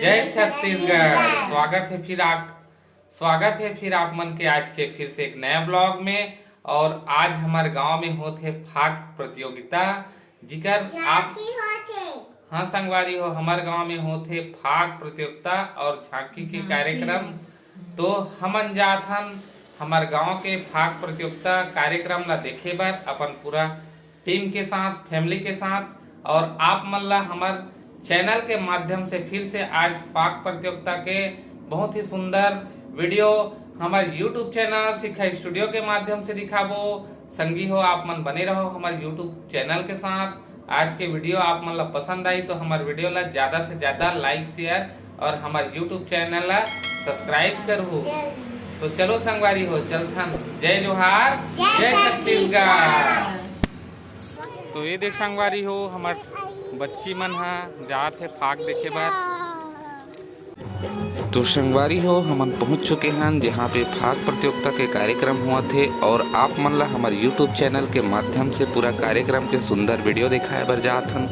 जय छत्तीसगढ़। स्वागत है फिर आप मन के आज के फिर से एक नया ब्लॉग में। और आज हमारे गांव में होते फाग प्रतियोगिता जिकर आप हाँ संगवारी हो, हमारे गांव में होते फाग प्रतियोगिता और झांकी के कार्यक्रम। तो हमन जाथन हमारे गांव के फाग प्रतियोगिता कार्यक्रम ला देखे बर अपन पूरा टीम के साथ, फैमिली के साथ। और आप मन ला हमार चैनल के माध्यम से फिर से आज फाग प्रतियोगिता के बहुत ही सुंदर वीडियो हमारे YouTube चैनल शिखा स्टूडियो के माध्यम से दिखाबो। संगी हो आप मन बने रहो हमारे YouTube चैनल के साथ। आज के वीडियो आप मन ला पसंद आई तो हमारे वीडियो ला ज्यादा से ज्यादा लाइक शेयर और हमारे YouTube चैनल ला सब्सक्राइब करो। तो चलो संगवारी हो चलथन। जय जोहार, जय छत्तीसगढ़। तो ये दे संगवारी हो हमार बच्ची मन हा जात है फाग देखे बार। तो संगवारी हो हमन पहुंच चुके हैं जहां पे फाग प्रतियोगिता के कार्यक्रम हुआ थे। और आप मन ला हमारे YouTube चैनल के माध्यम से पूरा कार्यक्रम के सुंदर वीडियो दिखाए बर जात हन।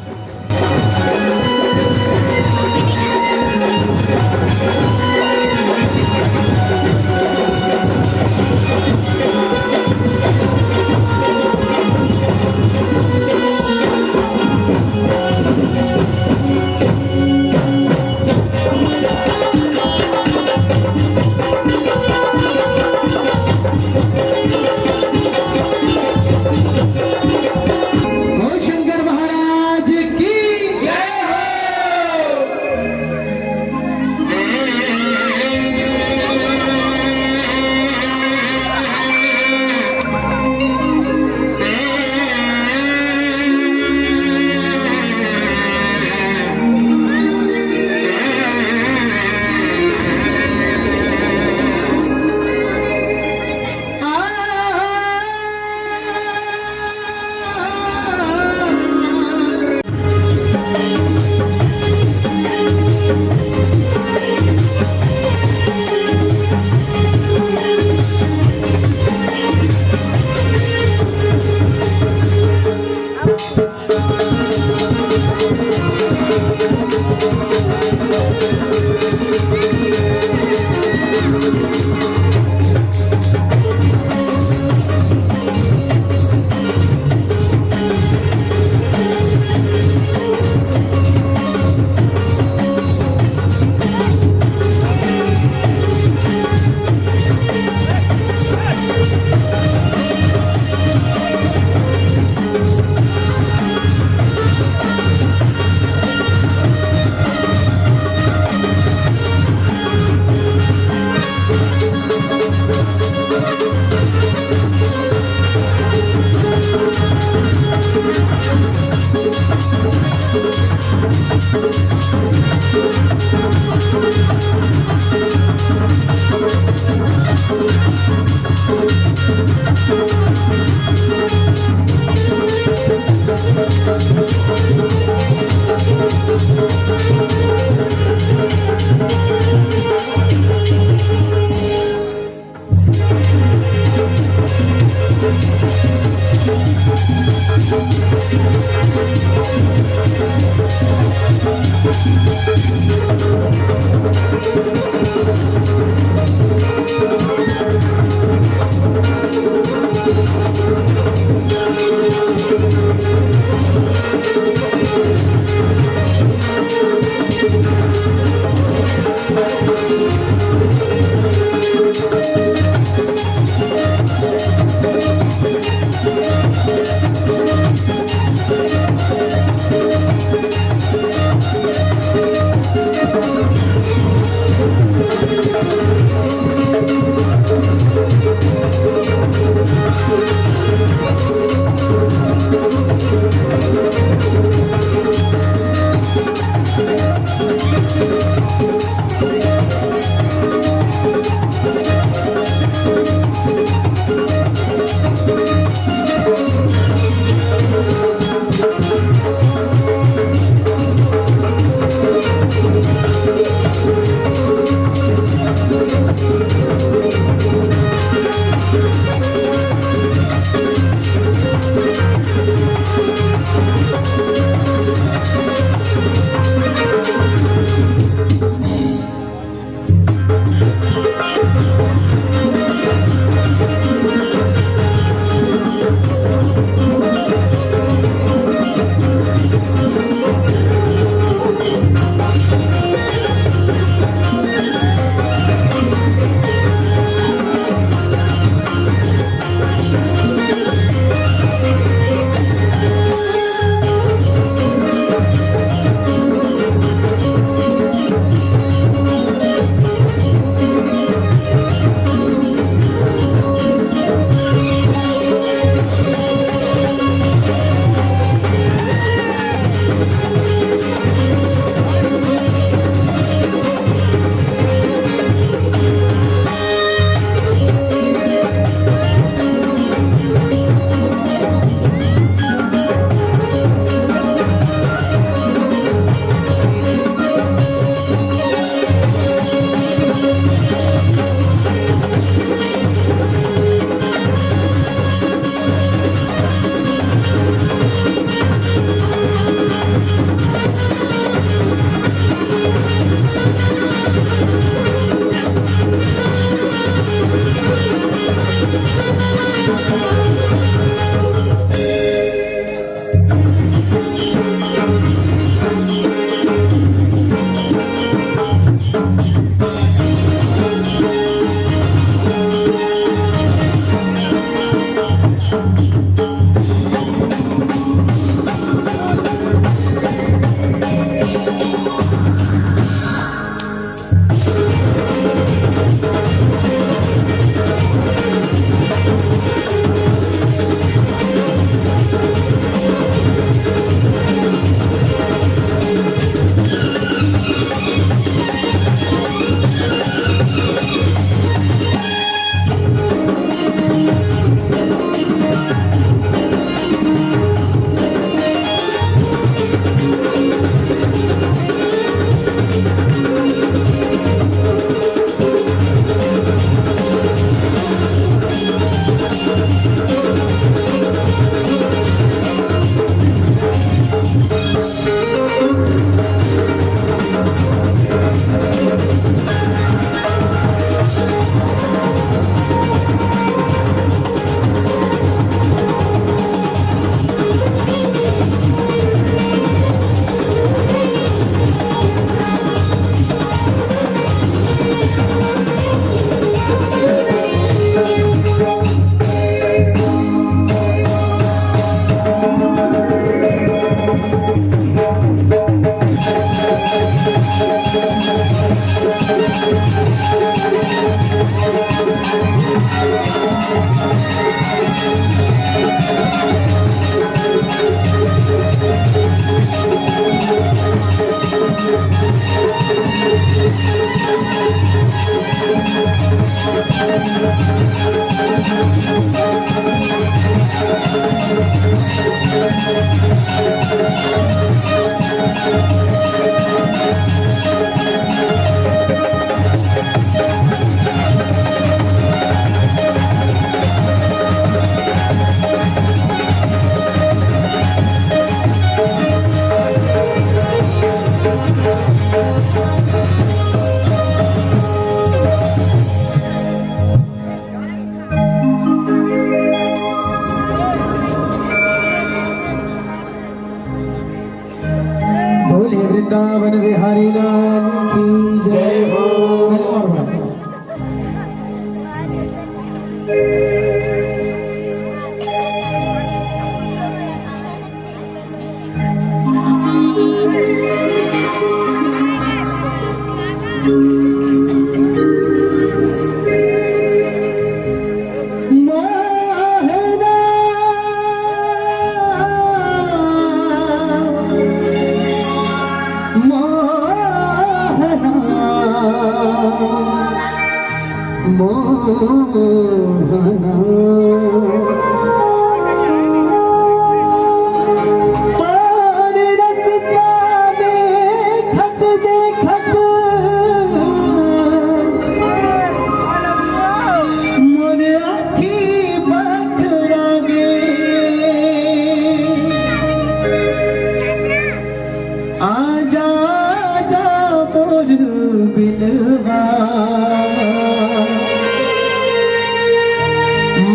वृंदावन बिहारी लाल की जय हो।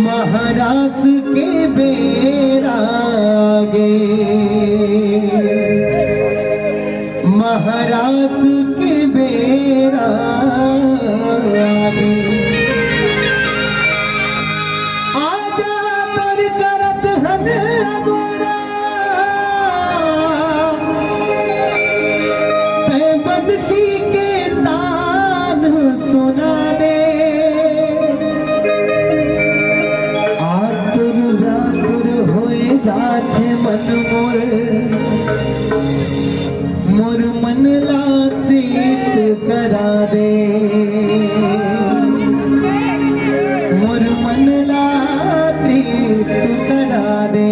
महाराज के बेरागे, महाराज के बेरागे आजा पर करत हन अगोरा ते बदसी के तान सुना दे। जाते मन मोर मन लातीत करा दे, मोर मन लातीत करा दे।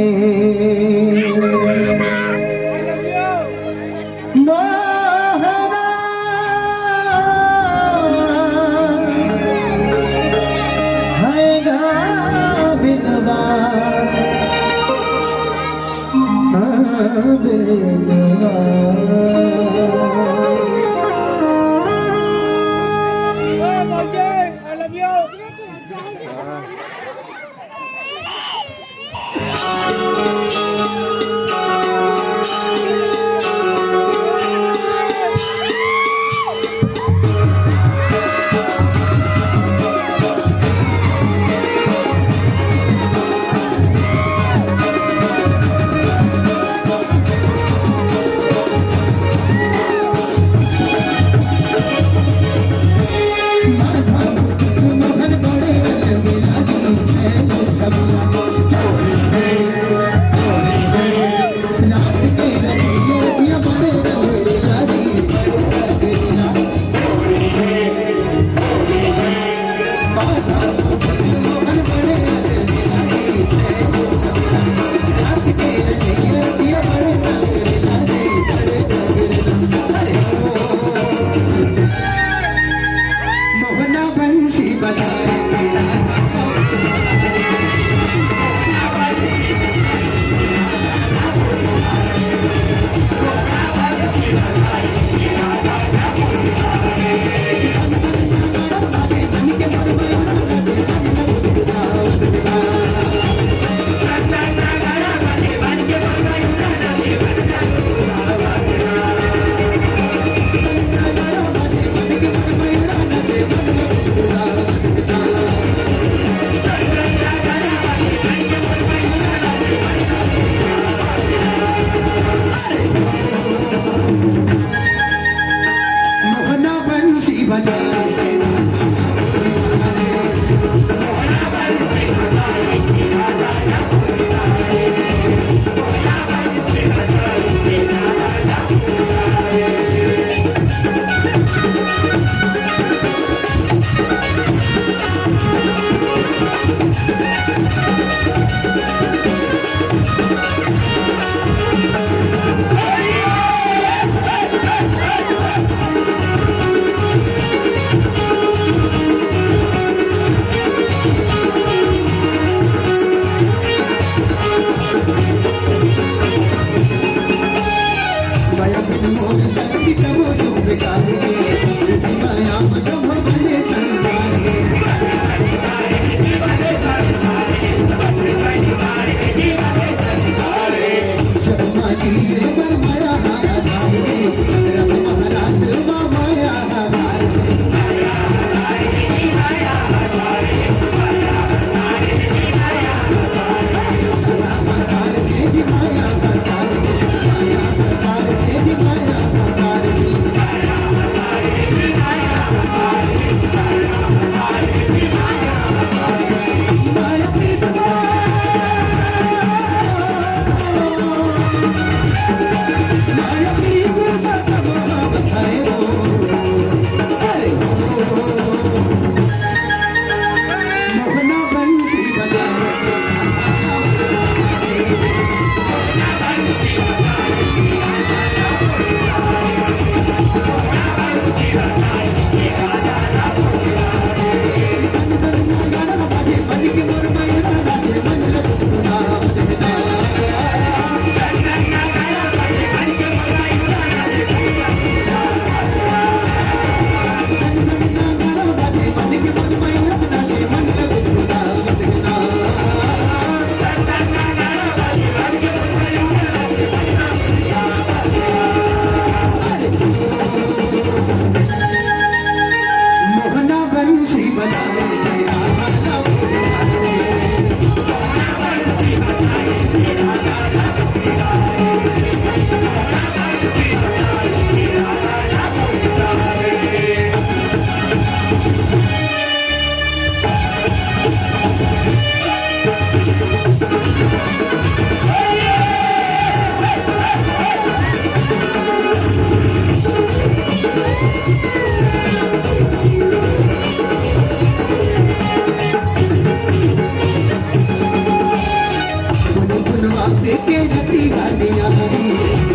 फुलवा से के रटी गालियां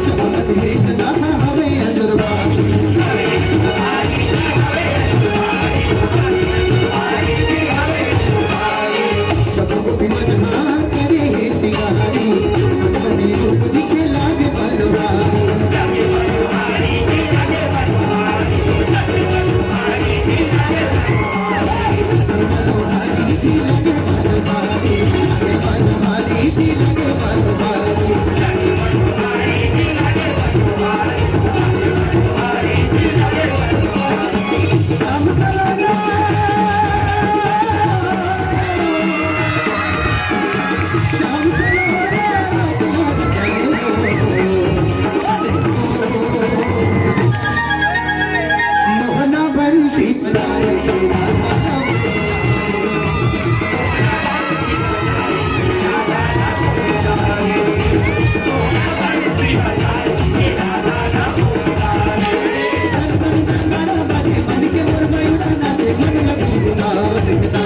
चमन बेचना हमें अजरवा सबको भी मनहा करे है सिंगारी मनमनी रूप दिखे लागे बनवारी मनोहारी जी लगे बनवारी बनवारी जी लगे बनवारी हम चलना शाम मोहना बंसी बजाए बाजे मन के मोर मयूरा नाचे मन लगू गावत पिता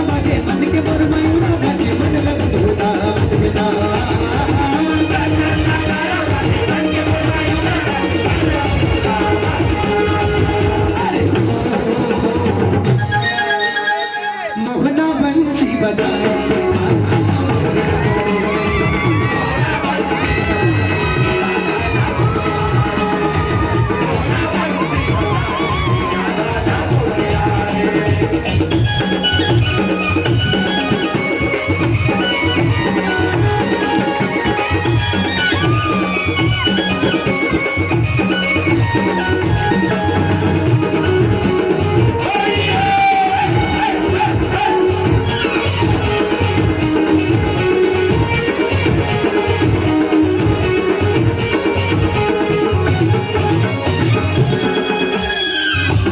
बाजे मन के मोर मयूरा नाचे मन लगू गावत पिता मोहना बंसी बजाए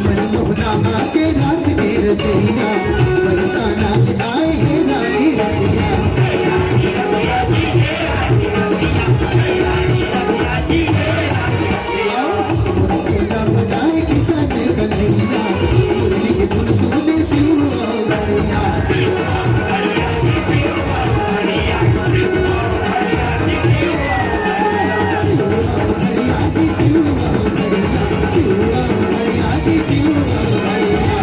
मनमोहना के रास के रचैया बरसाना आए हैं रानी रसिया मुर्गेला बजाए किसान कन्हैया मुरली की धुन सुने शिव गणैया हरिया जी शिव गणैया शिव गणैया जी शिव गणैया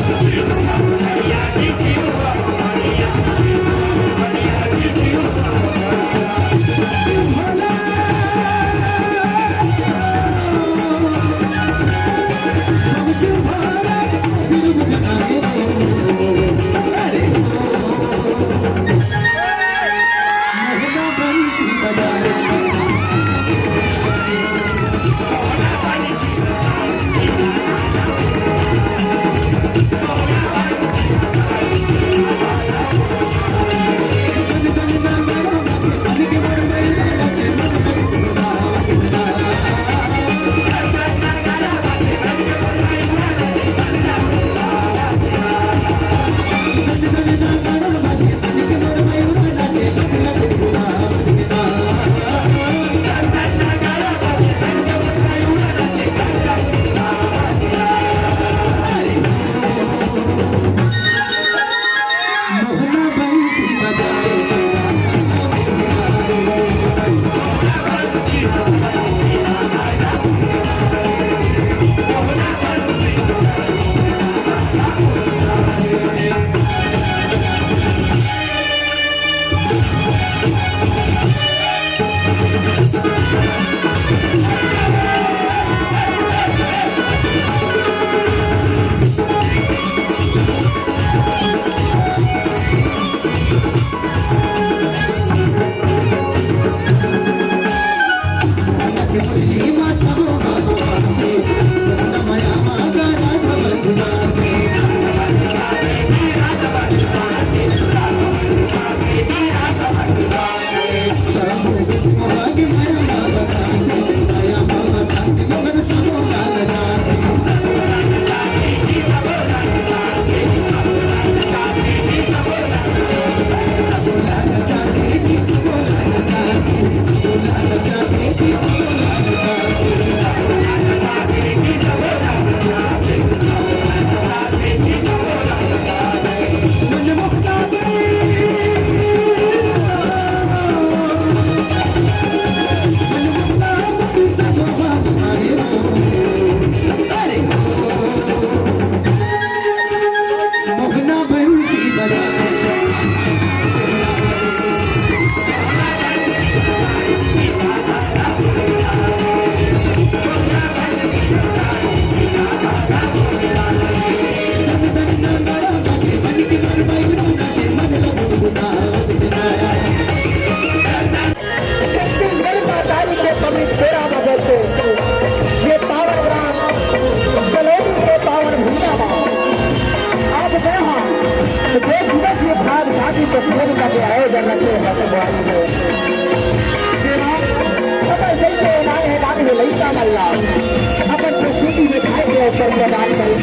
के खेल का के आयोजन रखे बसवाई हो अपन जैसे नाय है गाने लइका मल्ला अपन प्रस्तुति में खाए के ऊपर प्रदान कर